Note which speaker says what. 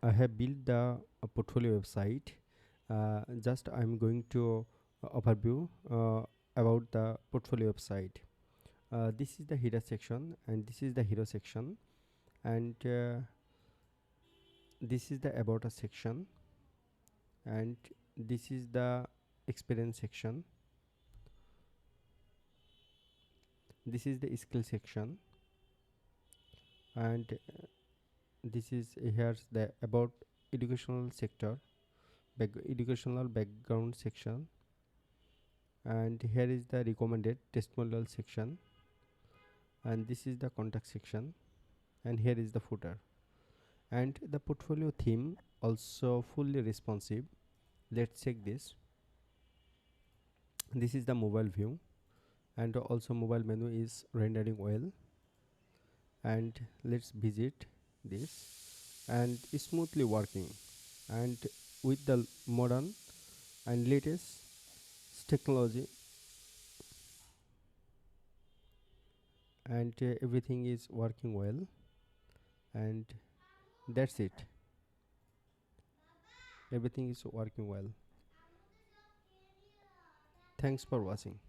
Speaker 1: I have built the portfolio website. Just I'm going to overview about the portfolio website. This is the header section, and this is the hero section, and this is the about us section, and this is the experience section. This is the skill section, and this is here's the about educational sector, educational background section, and here is the recommended testimonial section, and this is the contact section, and here is the footer. And the portfolio theme also fully responsive. Let's check this. This is the mobile view, and also mobile menu is rendering well. And let's visit this, and it's smoothly working, and with the modern and latest technology, and everything is working well. And that's it, everything is working well. Thanks for watching.